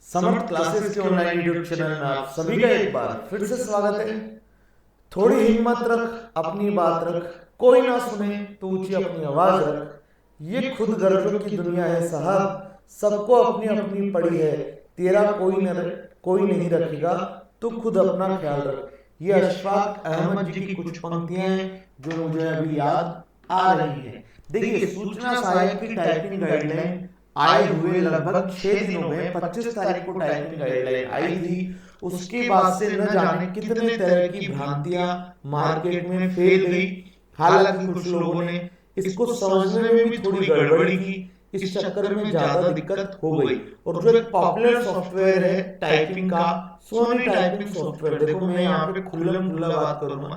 समर्थ classes के online YouTube channel में आप सभी का एक बार फिर से स्वागत है। थोड़ी हिम्मत रख, अपनी बात रख, कोई ना सुने तो ऊंची अपनी आवाज रख। ये खुद गर्जों की दुनिया है साहब, सबको अपनी अपनी पड़ी है। तेरा कोई नहीं रखेगा, तू खुद अपना ख्याल रख। ये अशफाक अहमद जी की कुछ पंक्तियां हैं जो मुझे अभी याद आ रही हैं। देखिए, सूचना सहायक की टाइपिंग गाइडलाइन आए हुए लगभग 6 दिनों में 25 तारीख को टाइपिंग गाइडलाइन आई थी। उसके बाद से न जाने कितने तरह की भ्रांतियां मार्केट में फैल गई। हालांकि कुछ लोगों ने इसको समझने में भी थोड़ी गड़बड़ी की। इस चक्कर में ज्यादा दिक्कत हो गई। और जो एक पॉपुलर सॉफ्टवेयर है टाइपिंग का, सोनी टाइपिंग सॉफ्टवेयर, देखो मैं यहाँ पे खुल्लम खुल्ला बात करूंगा।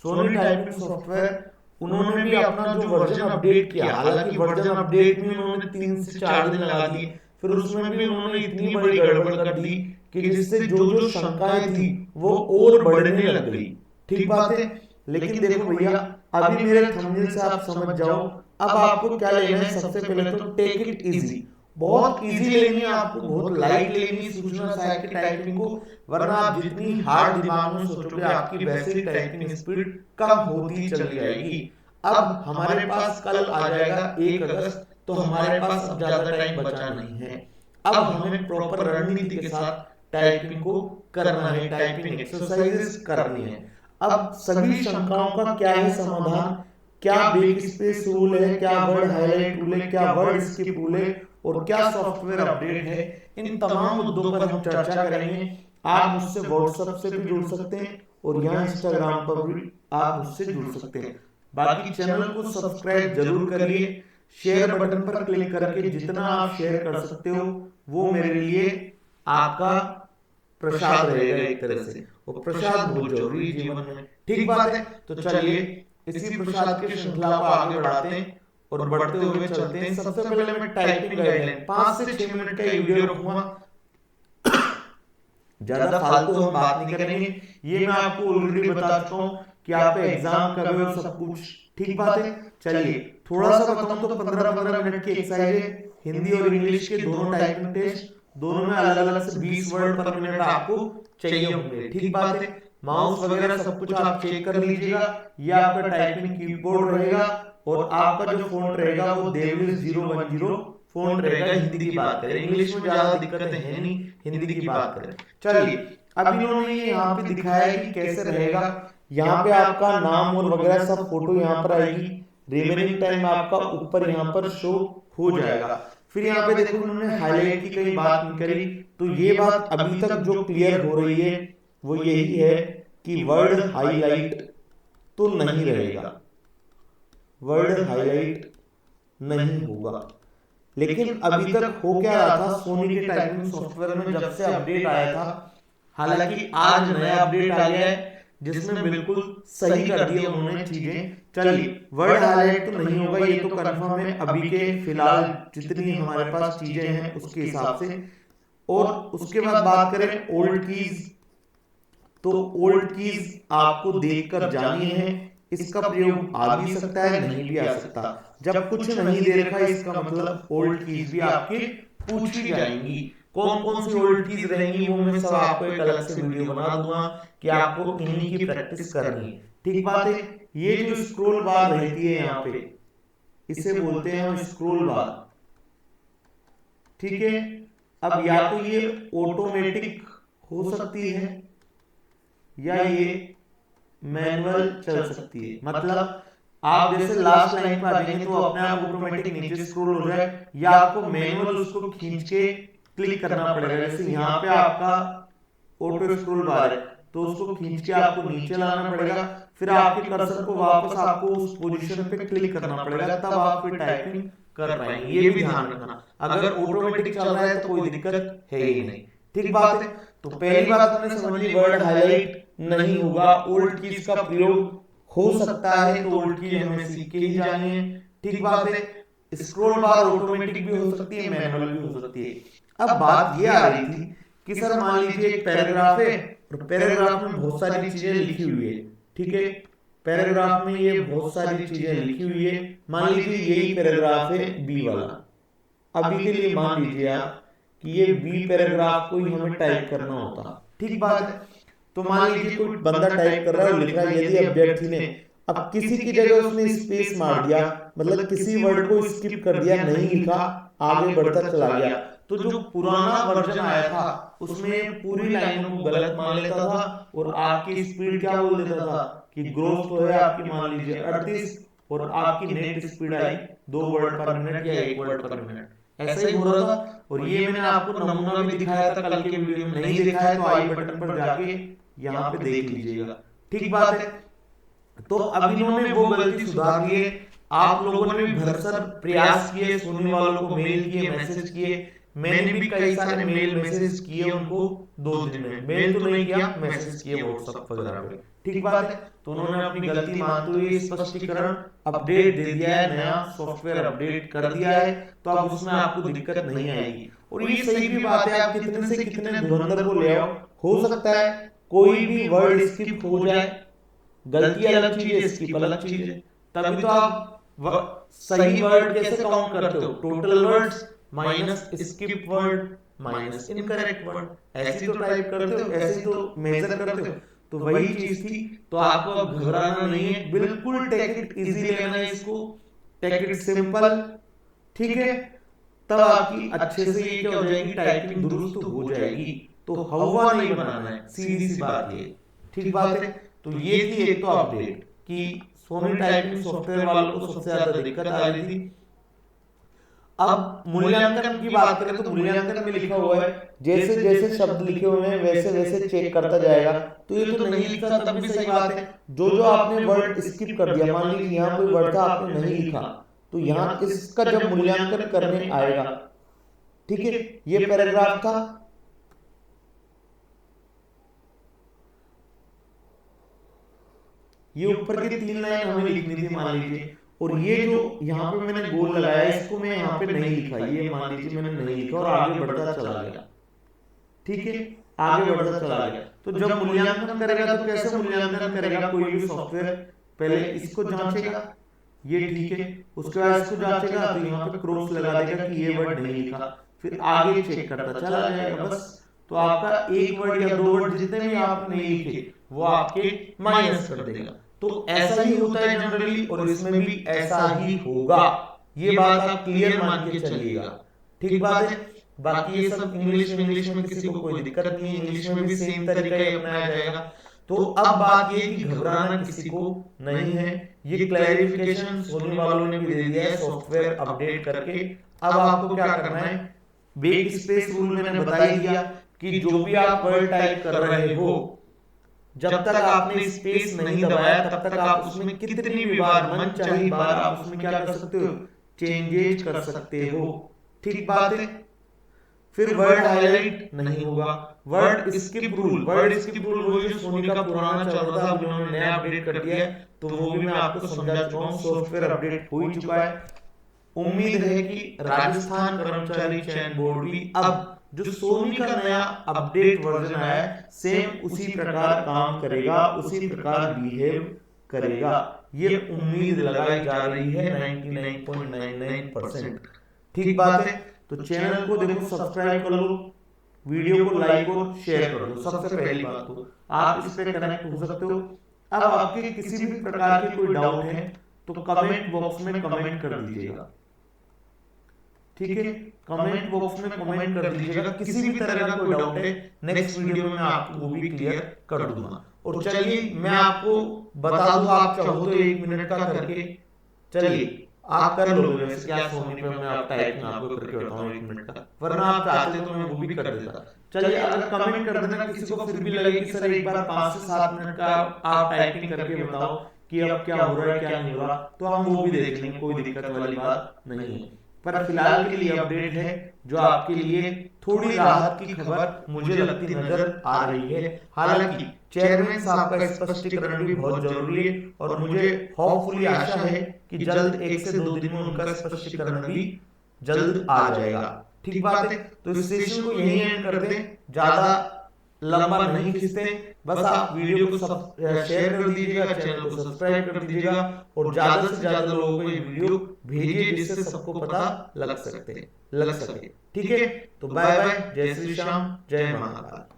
सोनी टाइपिंग सॉफ्टवेयर, उन्होंने भी अपना जो वर्जन अपडेट किया, हालांकि वर्जन अपडेट में उन्होंने 3 से 4 दिन लगा दिए। फिर उसमें भी उन्होंने इतनी बड़ी गड़बड़ कर दी कि जिससे जो जो शंकाएं थी वो और बढ़ने लग गई। ठीक बात है। लेकिन देखो भैया, अभी मेरे थंबनेल से आप समझ जाओ अब आपको क्या लेना है। सबसे पहले तो टेक इट इजी, बहुत इजी लेनी है आपको, बहुत लाइट लेनी है सूचना सहायक की टाइपिंग को। वरना आप जितनी हार्ड दिमाग में सोचोगे आपकी वैसे ही टाइपिंग स्पीड कम होती चली जाएगी। अब हमारे पास कल आ जाएगा 1 अगस्त, तो हमारे पास अब ज्यादा टाइम बचा नहीं है। अब हमें प्रॉपर रणनीति के साथ टाइपिंग को करना है, टाइपिंग एक्सरसाइजेस करनी है। अब सभी शंकाओं का क्या है समाधान, क्या बेक स्पेस रूल है, क्या वर्ड हाईलाइट रूल है, क्या वर्ड स्किप रूल है, और क्या सॉफ्टवेयर अपडेट है, इन तमाम मुद्दों पर हम चर्चा करेंगे। आप मुझसे व्हाट्सएप से भी जुड़ सकते हैं और यहाँ इंस्टाग्राम पर भी आप मुझसे जुड़ सकते हैं। बाकी चैनल को सब्सक्राइब जरूर करिए, शेयर बटन पर क्लिक करके जितना आप शेयर कर सकते हो वो मेरे लिए आपका प्रसाद रहेगा एक तरह से, और प्रसाद बहुत जरूरी है जीवन में। ठीक बात है। तो चलिए इसी प्रसाद की श्रृंखला को आगे बढ़ाते हैं और बढ़ते हुए चलते हैं। सबसे पहले मैं टाइपिंग गाइडलाइन 5 से 6 मिनट का ये वीडियो रखूंगा, ज्यादा फालतू हम बात नहीं करेंगे। ये मैं आपको ऑलरेडी बता चुका हूँ कि आपका एग्जाम कब है और सब कुछ। ठीक बात है। चलिए थोड़ा सा बताऊं तो 15-15 मिनट की एक्सरसाइज है। हिंदी और इंग्लिश के दोनों टाइपिंग टेस्ट, दोनों में अलग अलग से 20 वर्ड पर मिनट आपको चाहिए होंगे। ठीक बात है। माउस वगैरह सब कुछ आप चेक कर लीजिएगा। ये आपका टाइपिंग कीबोर्ड रहेगा और आपका जो फॉन्ट रहेगा वो देवलिस 010 फॉन्ट रहेगा। हिंदी की बात करें, इंग्लिश में ज्यादा दिक्कतें हैं नहीं, हिंदी की बात करें। चलिए अब इन्होंने ये यहाँ पे दिखाया है कि कैसे रहेगा। यहाँ पे आपका नाम और वगैरह सब फोटो यहाँ पर आएगी। रिमेनिंग टाइम आपका ऊपर यहाँ पर शो हो जाएगा। फिर यहाँ पे देखो उन्होंने हाईलाइट की कहीं बात नहीं करी, तो ये बात अभी तक जो क्लियर हो रही है वो यही है कि वर्ड हाईलाइट तो नहीं रहेगा, वर्ड हाईलाइट नहीं होगा। लेकिन अभी तक हो क्या रहा था सोनी के टाइपिंग सॉफ्टवेयर में जब से अपडेट आया था, हालांकि आज नया अपडेट आ गया है जिसमें बिल्कुल सही कर दिया उन्होंने चीजें। चलिए वर्ड हाईलाइट तो नहीं होगा, ये तो कंफर्म है अभी के फिलहाल जितनी हमारे पास चीजें हैं उसके हिसाब से। और उसके बाद बात करें ओल्ड कीज, तो ओल्ड कीज आपको देखकर जानी है। इसका प्रयोग आ भी सकता है, नहीं भी आ सकता। जब कुछ नहीं दे रखा इसका मतलब ओल्ड कीज भी आपकी पूछी जाएंगी। कौन कौन सी ओल्ड कीज रहेंगी वो मैं सब आपको एक अलग से वीडियो बना दूंगा कि आपको इन्हीं की प्रैक्टिस करनी है। ठीक बात है। ये जो स्क्रॉल बार रहती है यहाँ पे, इसे बोलते हैं हम स्क्रॉल बार। ठीक है। अब या तो ये ऑटोमेटिक हो सकती है या ये मैनुअल चल सकती है। मतलब आप जैसे लास्ट लाइन पर आ जाएंगे तो अपने आप ऑटोमेटिक नीचे स्क्रॉल हो जाए, या आपको मैनुअल उसको खींच के क्लिक करना पड़ेगा। जैसे यहाँ पे आपका ऑटो स्क्रॉल बार है तो उसको खींच के आपको नीचे लाना पड़ेगा, फिर आपके कर्सर को वापस आपको उस पोजीशन पे क्लिक करना पड़ेगा, तब आप फिर टाइपिंग कर पाएंगे। ये भी ध्यान रखना, अगर ऑटोमेटिक चल रहा है तो कोई दिक्कत है ही नहीं। ठीक बात है। तो पहली बात हमने समझ ली, वर्ड हाईलाइट नहीं होगा, ओल्ड कीज का प्रयोग हो सकता है, तो ओल्ड कीज हमें सीख के ही जानी है। ठीक बात है। स्क्रॉल बार ऑटोमेटिक भी हो सकती है, मैनुअल भी हो सकती है। अब बात ये आ रही थी कि सर मान लीजिए एक पैराग्राफ है और पैराग्राफ में बहुत सारी चीजें लिखी हुई है। ठीक है। पैराग्राफ में ये बहुत सारी चीजें लिखी हुई है। मान लीजिए यही पैराग्राफ है बी वाला। अभी के लिए मान लीजिए आप कि ये बी पैराग्राफ को ही हमें टाइप करना होता। ठीक बात है। तो मान लीजिए कोई बंदा टाइप कर रहा है और लिख रहा है यदि अभ्यर्थी ने अब किसी की जगह उसने स्पेस मार दिया, मतलब किसी वर्ड को स्किप कर दिया, नहीं लिखा, आगे बढ़ता चला गया, तो जो पुराना वर्जन आया था उसमें पूरी लाइनों को गलत मान लेता था और आपकी स्पीड क्या बोल देता था कि ग्रोथ तो है आपकी मान लीजिए 38 और आपकी नेट स्पीड आई 2 वर्ड पर मिनट या 1 वर्ड पर मिनट, ऐसा ही हो रहा था। और ये मैंने आपको नमूना भी दिखाया था कल के वीडियो में, नहीं देखा है तो आई बटन पर जाके यहाँ पे देख लीजिएगा। ठीक बात है। तो अब इन्होंने वो गलती सुधार ली है। आप लोगों ने भी भरसक प्रयास किए, सुनने वालों को मेल किए, मैसेज किए, मैंने भी कई सारे मेल मैसेज किए उनको 2 दिन में, मेल तो नहीं किया, मैसेज किए व्हाट्सएप वगैरह पे। ठीक बात है। तो उन्होंने अपनी गलती मानते हुए स्पष्टीकरण अपडेट दे दिया है, नया सॉफ्टवेयर अपडेट कर दिया है, तो अब उसमें आपको दिक्कत नहीं आएगी। और ये सही भी बात है, आप कितने से कितने धुरंधर को ले आओ, हो सकता है कोई भी वर्ड स्किप हो जाए, गलती अलग चीज है, स्किप अलग चीज है, तभी तो आप सही वर्ड कैसे काउंट करते हो, total words minus skip word minus incorrect word, ऐसे तो टाइप करते हो, ऐसे तो मेजर करते हो। तो वही चीज थी। तो आपको अब घबराना नहीं है, बिल्कुल टेक इट इजी लेना है इसको, टेक इट सिंपल। ठीक है। तब आपकी अच्छे से ये क्या हो जाएगी, टाइपिंग दुरुस्त हो जाएगी। तो हवा नहीं बनाना है, सीधी सी बात ये। ठीक बात है। तो ये थी एक तो अपडेट कि सोनी टाइपिंग सॉफ्टवेयर वालों को सबसे ज्यादा दिक्कत आ रही थी। अब मूल्यांकन की बात करें तो मूल्यांकन में लिखा हुआ है जैसे जैसे शब्द लिखे हुए हैं वैसे वैसे चेक करता जाएगा। तो ये तो नहीं लिखा तब भी सही बात है, जो जो आपने वर्ड स्किप कर दिया, मान लीजिए यहाँ कोई वर्ड था आपने नहीं लिखा, तो यहाँ इसका जब मूल्यांकन करने आएगा, ठीक है, ये पैराग्राफ था, ये ऊपर की 3 लाइन हमें लिखनी थी मान लीजिए, और ये जो यहाँ पे मैंने गोल लगाया इसको मैं यहाँ पे नहीं लिखा, ये मान लीजिए मैंने नहीं लिखा और आगे बढ़ता चला गया। ठीक है, आगे बढ़ता चला गया। तो जब मूल्यांकन करेगा तो कैसे मूल्यांकन करेगा, कोई भी सॉफ्टवेयर पहले इसको जांचेगा, ये ठीक है, उसके बाद इसको जांचेगा तो यहाँ पे क्रॉस लगा देगा कि ये वर्ड नहीं लिखा, फिर आगे चेक करता चला जाएगा बस। तो आपका एक वर्ड या 2 वर्ड जितने भी आप नहीं लिखे वो आपके माइनस कर देगा। तो ऐसा ही होता है जनरली, और इसमें भी ऐसा ही होगा, ये बात आप क्लियर मान के चलिएगा। ठीक बात है। बाकी ये सब इंग्लिश में किसी को कोई दिक्कत नहीं है, इंग्लिश में भी सेम तरीका ही अपनाया जाएगा। तो अब बात ये कि घबराना किसी को नहीं है, ये क्लैरिफिकेशन सोनी वालों ने भी दे दिया है सॉफ्टवेयर अपडेट करके। अब आपको क्या करना है, बेक स्पेस रूल मैंने बता ही दिया कि जो भी आप वर्ड टाइप कर रहे हो, जब तक आपने स्पेस नहीं दबाया तब तक आप उसमें कितनी भी बार मन चाहे बार आप उसमें क्या कर सकते हो, चेंजेस कर सकते हो। ठीक बात है। फिर वर्ड हाईलाइट नहीं होगा, वर्ड स्किप रूल वो जो सोनी का पुराना चल रहा था, उन्होंने नया अपडेट कर दिया है, तो वो भी मैं आपको समझा चुका हूं, सॉफ्टवेयर अपडेट हो ही चुका है। उम्मीद है कि राजस्थान कर्मचारी चयन बोर्ड भी अब जो सोनी का नया अपडेट वर्जन आया है सेम उसी प्रकार काम करेगा, उसी प्रकार बिहेव करेगा, ये उम्मीद लगाई जा रही है 99.99%। ठीक बात है। तो चैनल को देखो सब्सक्राइब कर लो, वीडियो को लाइक और शेयर कर दो, सबसे पहली बात तो आप इस पे कनेक्ट हो सकते हो। अब आपके किसी भी प्रकार के कोई डाउट है तो कमेंट बॉक्स में कमेंट कर दीजिएगा। ठीक है, कमेंट बॉक्स में कमेंट कर दीजिएगा, किसी भी तरह का कोई डाउट है नेक्स्ट वीडियो में मैं आपको वो भी क्लियर कर दूंगा। और चलिए मैं आपको बता दूं, आप चाहो तो 1 मिनट का करके, चलिए आप कर लोगे वैसे क्या सोनी पे मैं आप टाइपिंग आपको करके बताऊं 1 मिनट का, वरना आप चाहते तो मैं वो भी कर देता। चलिए अगर कमेंट कर देना किसी को फिर भी लगे कि सर एक बार 5 से 7 मिनट का आप टाइपिंग करके बताओ कि अब क्या हो रहा है क्या नहीं हो रहा, तो हम वो भी देख लेंगे, कोई दिक्कत वाली बात नहीं है। पर फिलहाल के लिए अपडेट है जो आपके लिए थोड़ी राहत की खबर मुझे लगती नजर आ रही है। हालांकि चेयरमैन साहब का स्पष्टीकरण भी बहुत जरूरी है और मुझे होपफुली आशा है कि जल्द 1 से 2 दिन में उनका स्पष्टीकरण भी जल्द आ जाएगा। ठीक बात है। तो इस सेशन को यहीं एंड कर दें, ज्यादा लंबा नहीं खींचते, बस आप वीडियो को सब शेयर कर दीजिएगा, चैनल को सब्सक्राइब कर दीजिएगा और ज्यादा से ज्यादा लोगों को ये वीडियो भेजिए जिससे सबको पता लग सके। ठीक है, तो बाय बाय, जय श्री श्याम, जय महाकाल।